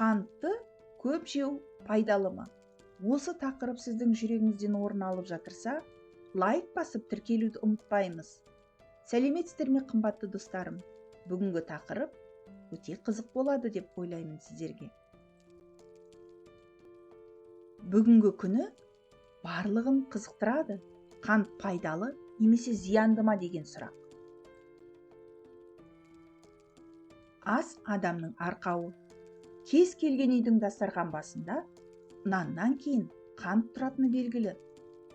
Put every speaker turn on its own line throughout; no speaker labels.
Қантты көп жеу пайдалы ма? Осы тақырып сіздің жүрегіңізден орын алып жатырса, лайк басып тіркелуді ұмытпаймыз. Сәлеметсіздер ме, қымбатты достарым? Бүгінгі тақырып өте қызық болады деп ойлаймын сіздерге. Бүгінгі күні барлығын қызықтырады. Қант пайдалы немесе зиянды ма деген сұрақ. Ас адамның арқауы. Кез келген үйдің дастархан басында наннан кейін қант тұратыны белгілі.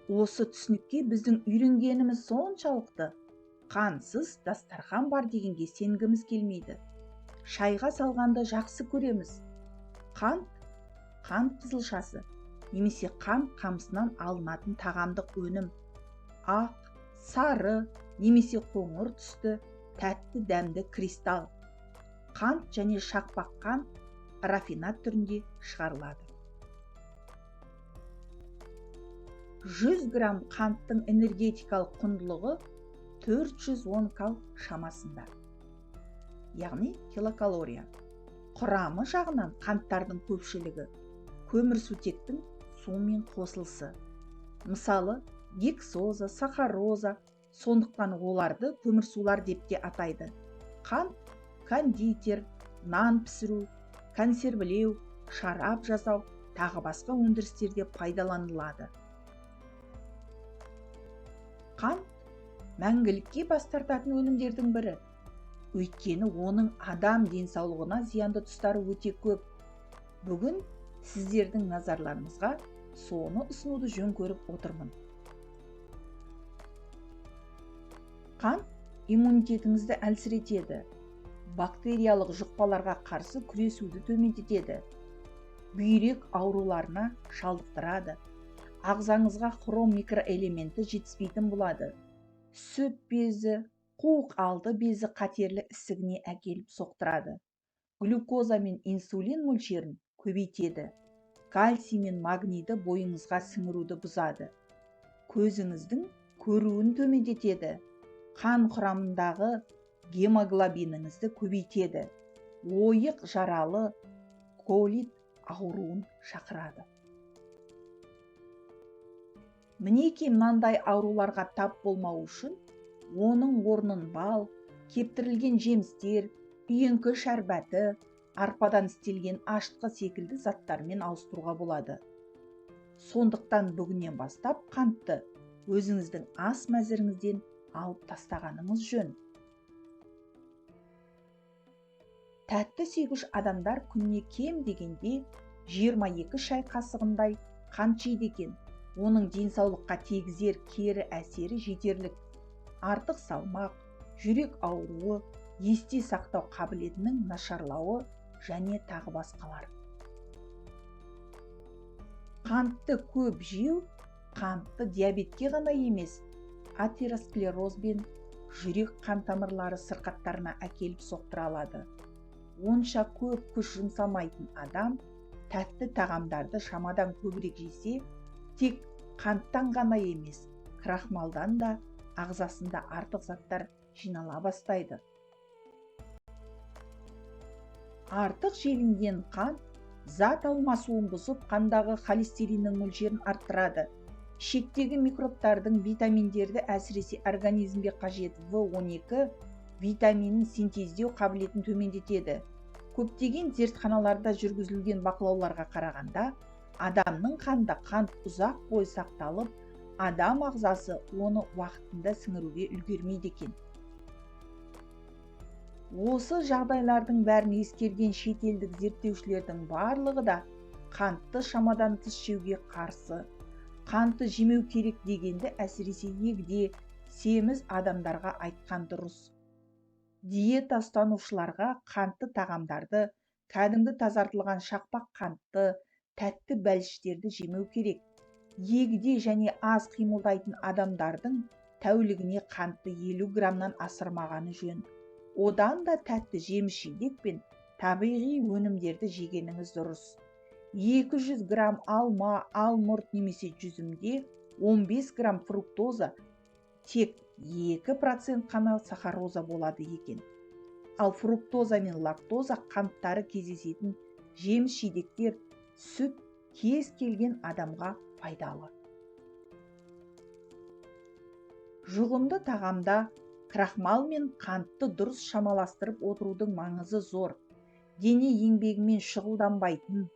Осы түсінікке біздің үйренгеніміз соншалықты, қантсыз дастархан бар дегенге сенгіміз келмейді. Шайға салғанды жақсы көреміз. Қант қызылшасы немесе қант қамысынан алынатын тағамдық өнім. Ақ, сары немесе қоңыр түсті тәтті дәмді кристалл. Қант және шақпақ қант рафинат түрінде шығарылады. 100 грамм қанттың энергетикалық құндылығы 410 кал шамасында, яғни килокалория. Құрамы жағынан қанттардың көпшілігі көмірсутектің сумен қосылысы. Мысалы, гексоза, сахароза, сондықтан оларды көмірсулар деп те атайды. Қант кондитер, нан пісіру, консервілеу, шарап жасау, тағы басқа өндірістерде пайдаланылады. Қант мәңгілікке бас тартатын өнімдердің бірі. Өйткені оның адам денсаулығына зиянды тұстары өте көп. Бүгін сіздердің назарларыңызға соны ұсынуды жөн көріп отырмын. Қант иммунитетіңізді әлсіретеді. Бактериялық жұқпаларға қарсы күресуді төмендетеді. Бүйрек ауруларына шалдықтырады. Ағзаңызға хром микроэлементі жетіспейтін болады. Сүт безі, қуық алды безі қатерлі ісігіне әкеліп соқтырады. Глюкоза мен инсулин мөлшерін көбейтеді. Кальций мен магнийді бойыңызға сіңіруді бұзады. Көзіңіздің көруін төмендетеді. Қан құрамындағы гемоглобиніңізді көбейтеді. Ойық жаралы колит ауруын шақырады. Мінеки мынандай ауруларға тап болмау үшін оның орнын бал, кептірілген жемістер, үйеңкі шәрбәті, арпадан істелген ашытқы секілді заттармен ауыстыруға болады. Сондықтан бүгіннен бастап қантты өзіңіздің ас мәзіріңізден алып тастағаныңыз жөн. Тәтті сүйгіш адамдар күніне кем дегенде 22 шай қасығындай қант жейді екен. Оның денсаулыққа тигізер кері әсері жетерлік. Артық салмақ, жүрек ауруы, есте сақтау қабілетінің нашарлауы және тағы басқалар. Қантты көп жеу қантты диабетке ғана емес, атеросклероз бен жүрек қан тамырлары сырқаттарына әкеліп соқтыра алады. Онша көп күш жұмсамайтын адам тәтті тағамдарды шамадан көбірек жесе, тек қанттан ғана емес, крахмалдан да ағзасында артық заттар жинала бастайды. Артық желінген қант зат алмасуын бұзып, қандағы холестериннің мөлшерін арттырады. Шектегі микробтардың витаминдерді, әсіресе организмге қажет В12 витаминін синтездеу қабілетін төмендетеді. Көптеген зертханаларда жүргізілген бақылауларға қарағанда, адамның қанында қант ұзақ бойы сақталып, адам ағзасы оны уақытында сіңіруге үлгермейді екен. Осы жағдайлардың бәрін ескерген шетелдік зерттеушілердің барлығы да қантты шамадан тыс жеуге қарсы. Қантты жемеу керек дегенді әсіресе егде, семіз адамдарға айтқан дұрыс. Диета ұстанушыларға қантты тағамдарды, кәдімгі тазартылған шақпақ қантты, тәтті бәліштерді жемеу керек. Егде және аз қимылдайтын адамдардың тәулігіне қантты 50 граммнан асырмағаны жөн. Одан да тәтті жеміс-жидек пен табиғи өнімдерді жегеніңіз дұрыс. 200 грамм алма, алмұрт немесе жүзімде 15 грамм фруктоза, тек 2% қана сахароза болады екен. Ал фруктоза мен лактоза қанттары кездесетін жеміс жидектер, сүт кез келген адамға пайдалы. Жұғымды тағамда крахмал мен қантты дұрыс шамаластырып отырудың маңызы зор. Дене еңбегімен шұғылданбайтын,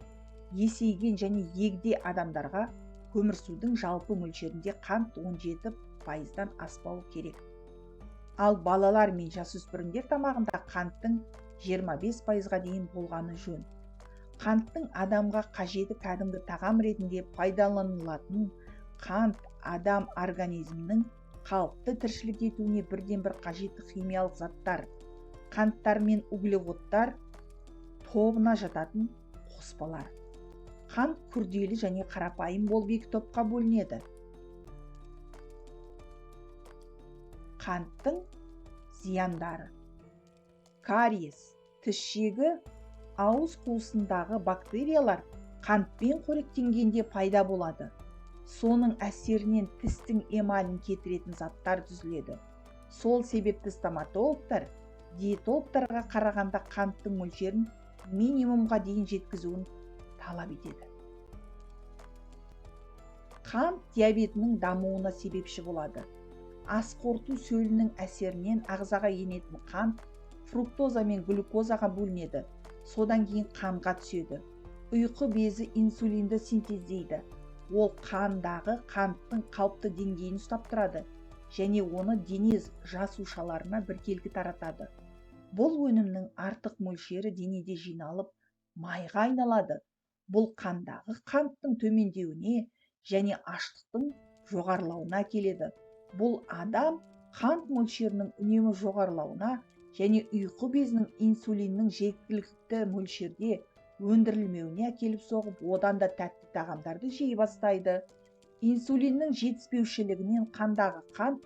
есейген және егде адамдарға көмірсудың жалпы мөлшерінде қант 17%-дан аспауы керек. Ал балалар мен жасөспірімдер тамағында қанттың 25%-ға дейін болғаны жөн. Қанттың адамға қажеті кәдімгі тағам ретінде пайдаланылатын қант адам организмінің қалыпты тіршілік етуіне бірден бір қажетті химиялық заттар, қанттар мен углеводтар тобына жататын қоспалар. Қант күрделі және қарапайым болып екі топқа бөлінеді. Қанттың зияндары. Кариес, тіс жегі, ауыз қуысындағы бактериялар қантпен қоректенгенде пайда болады. Соның әсерінен тістің эмалін кетіретін заттар түзіледі. Сол себепті стоматологтар диетологтарға қарағанда қанттың мөлшерін минимумға дейін жеткізуін талап етеді. Қант диабетінің дамуына себепші болады. Ас қорыту сөлінің әсерінен ағзаға енетін қант фруктоза мен глюкозаға бөлінеді. Содан кейін қанға түседі. Ұйқы безі инсулинді синтездейді. Ол қандағы қанттың қалыпты деңгейін ұстап тұрады және оны дене жасушаларына біркелкі таратады. Бұл өнімнің артық мөлшері денеде жиналып, майға айналады. Бұл қандағы қанттың төмендеуіне және аштықтың жоғарылауына әкеледі. Бұл адам қант мөлшерінің үнемі жоғарылауына және ұйқы безінің инсулиннің жеткілікті мөлшерде өндірілмеуіне әкеліп соғып, одан да тәтті тағамдарды жей бастайды. Инсулиннің жетіспеушілігінен қандағы қант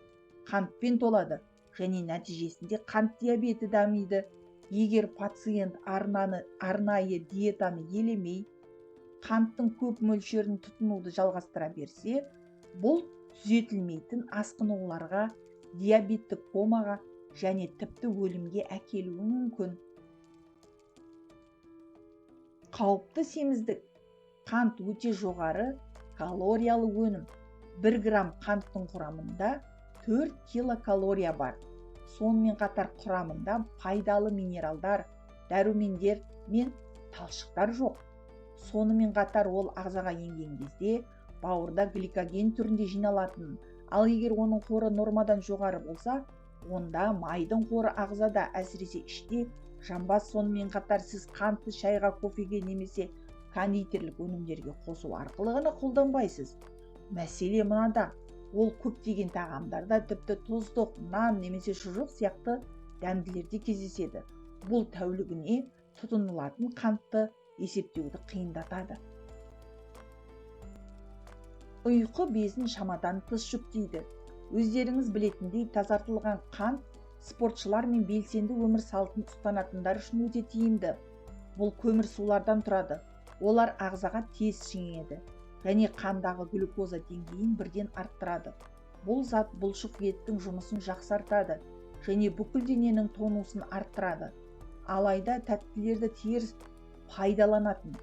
қантпен толады және нәтижесінде қант диабеті дамиды. Егер пациент арнайы диетаны елемей, қанттың көп мөлшерін тұтынуды жалғастыра берсе, бұл түзетілмейтін асқынуларға, диабеттік комаға және тіпті өлімге әкелуі мүмкін. Қауіпті семіздік. Қант өте жоғары калориялы өнім. 1 грамм қанттың құрамында 4 килокалория бар. Сонымен қатар құрамында пайдалы минералдар, дәрумендер мен талшықтар жоқ. Сонымен қатар ол ағзаға енген кезде бауырда гликоген түрінде жиналатын. Ал егер оның қоры нормадан жоғары болса, онда майдың қоры ағзада, әсіресе іште жанбас. Сонымен қатар сіз қантты шайға, кофеге немесе кондитерлік өнімдерге қосу арқылы ғана қолданбайсыз. Мәселе мынада, ол көптеген тағамдарда, тіпті тұздық, нан немесе шұжық сияқты дәмділерде кездеседі. Бұл тәулігіне тұтынылатын қантты есептеуді қиындатады. Ұйқы безін шамадан тыс жүктейді. Өздеріңіз білетіндей, тазартылған қант спортшылар мен белсенді өмір салтын ұстанатындар үшін өте тиімді. Бұл көмірсулардан тұрады. Олар ағзаға тез сіңеді және қандағы глюкоза деңгейін бірден арттырады. Бұл зат бұлшық еттің жұмысын жақсартады және бүкіл дененің тонусын арттырады. Алайда тәттілерді теріс пайдаланатын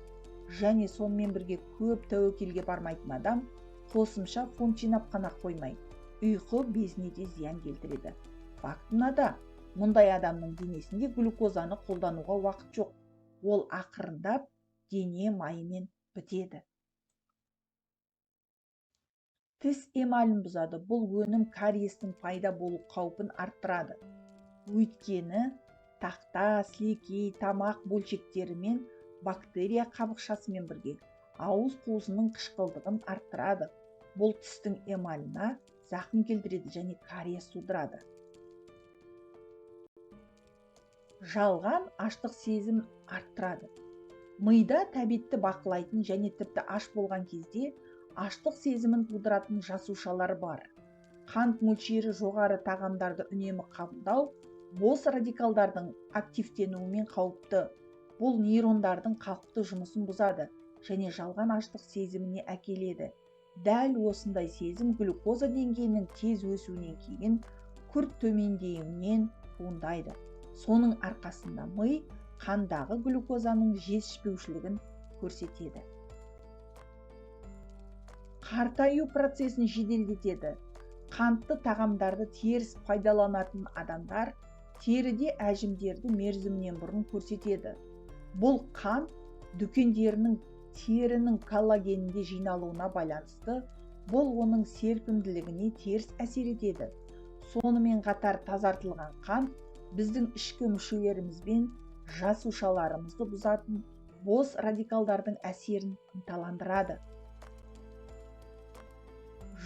және сонымен бірге көп тәуекелге бармайтын адам қосымша фунт жинап қана қоймай, ұйқы безіне де зиян келтіреді. Факт мынада, мұндай адамның денесінде глюкозаны қолдануға уақыт жоқ. Ол ақырындап дене майымен бітеді. Тіс эмалін бұзады. Бұл өнім кариестің пайда болу қаупін арттырады. Өйткені тақта, сілекей, тамақ бөлшектері мен бактерия қабықшасымен бірге ауыз қуысының қышқылдығын арттырады. Бұл тістің эмалына зақым келтіреді және кариес тудырады. Жалған аштық сезім арттырады. Мида тәбетті бақылайтын және тіпті аш болған кезде аштық сезімін тудыратын жасушалар бар. Қант мөлшері жоғары тағамдарды үнемі қабылдау бос радикалдардың активтенуімен қауіпті. Бұл нейрондардың қалыпты жұмысын бұзады және жалған аштық сезіміне әкеледі. Дәл осындай сезім глюкоза деңгейінің тез өсуінен кейін күрт төмендеуінен туындайды. Соның арқасында ми қандағы глюкозаның жетіспеушілігін көрсетеді. Қартаю процесін жеделдетеді. Қантты тағамдарды теріс пайдаланатын адамдар теріде әжімдерді мерзімінен бұрын көрсетеді. Бұл қант дүкендерінің терінің коллагенінде жиналуына байланысты, бұл оның серпімділігіне теріс әсер етеді. Сонымен қатар тазартылған қант біздің ішкі мүшелеріміз бен жасушаларымызды бұзатын бос радикалдардың әсерін ынталандырады.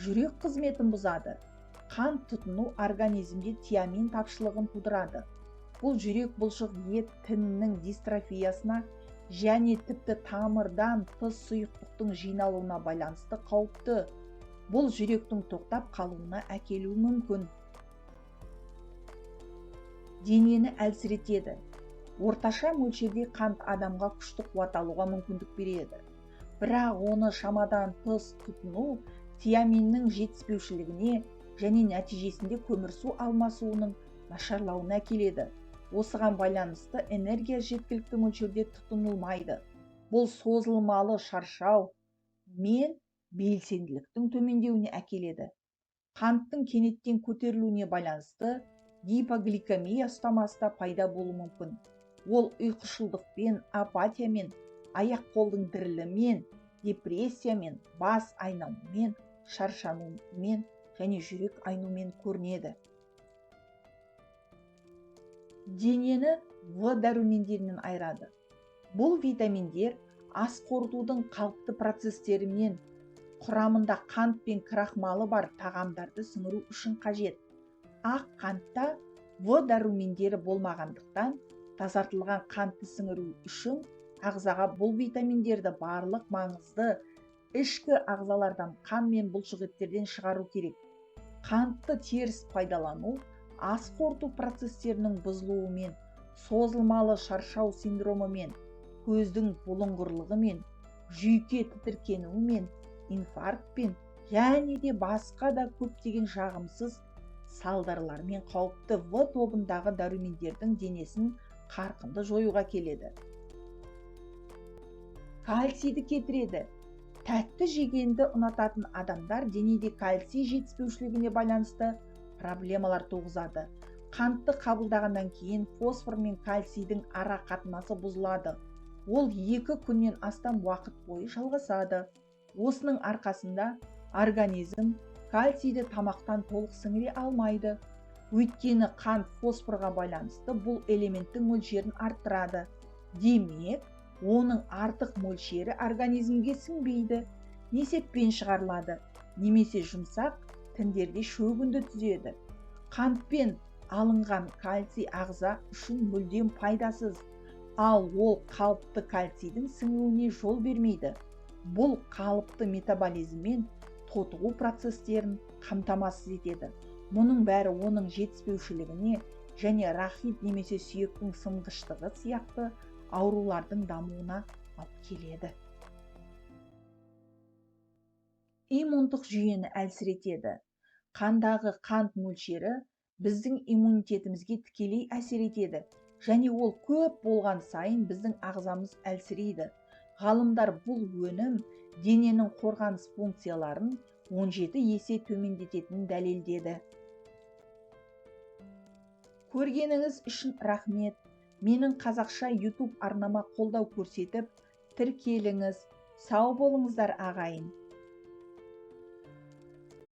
Жүрек қызметін бұзады. Қант тұтыну организмде тиамин тапшылығын тудырады. Бұл жүрек бұлшық ет тінінің дистрофиясына және тіпті тамырдан тыс сұйықтықтың жиналуына байланысты қауіпті. Бұл жүректің тоқтап қалуына әкелуі мүмкін. Денені әлсіретеді. Орташа мөлшерде қант адамға күшті қуат алуға мүмкіндік береді. Бірақ оны шамадан тыс тұтыну тиаминнің жетіспеушілігіне және нәтижесінде көмірсу алмасуының нашарлауына әкеледі. Осыған байланысты энергия жеткілікті мөлшерде тұтынылмайды. Бұл созылмалы шаршау мен белсенділіктің төмендеуіне әкеледі. Қанттың кенеттен көтерілуіне байланысты гипогликемия ұстамаста пайда болуы мүмкін. Ол ұйқышылдықпен, апатиямен, аяқ-қолдың дірілімен, депрессиямен, бас айналумен, шаршанумен және жүрек айнумен көрінеді. Денені В дәрумендерінен айырады. Бұл витаминдер ас қорытудың қалыпты процестерімен құрамында қант пен крахмалы бар тағамдарды сіңіру үшін қажет. Ақ қантта В дәрумендері болмағандықтан, тазартылған қантты сіңіру үшін ағзаға бұл витаминдерді барлық маңызды ішкі ағзалардан қан мен бұлшық еттерден шығару керек. Қантты теріс пайдалану ас қорыту процестерінің бұзылуымен, созылмалы шаршау синдромымен, көздің бұлыңғырлығымен, жүйке тітіркенуімен, инфарктпен және де басқа да көптеген жағымсыз салдарлармен қауіпті В тобындағы дәрумендердің денесін қарқынды жоюға келеді. Кальцийді кетіреді. Тәтті жегенді ұнататын адамдар денеде кальций жетіспеушілігіне байланысты проблемалар туғызады. Қантты қабылдағаннан кейін фосфор мен кальцийдің ара қатынасы бұзылады. Ол 2 күннен астам уақыт бойы жалғасады. Осының арқасында организм кальцийді тамақтан толық сіңіре алмайды. Өйткені қант фосфорға байланысты бұл элементтің мөлшерін арттырады. Демек, оның артық мөлшері организмге сіңбейді, несеппен шығарылады, немесе жұмсақ тіндерде шөгінді түзеді. Қантпен алынған кальций ағза үшін мүлдем пайдасыз, ал ол қалыпты кальцийдің сіңуіне жол бермейді. Бұл қалыпты метаболизм мен тотығу процестерін қамтамасыз етеді. Мұның бәрі оның жетіспеушілігіне және рахит немесе сүйектің сынғыштығы сияқты аурулардың дамуына алып келеді. Иммундық жүйені әлсіретеді. Қандағы қант мөлшері біздің иммунитетімізге тікелей әсер етеді, және ол көп болған сайын біздің ағзамыз әлсірейді. Ғалымдар бұл өнім дененің қорғаныс функцияларын 17 есе төмендететінін дәлелдеді. Көргеніңіз үшін рахмет. Менің қазақша YouTube арнама қолдау көрсетіп, тіркеліңіз. Сау болыңыздар ағайын.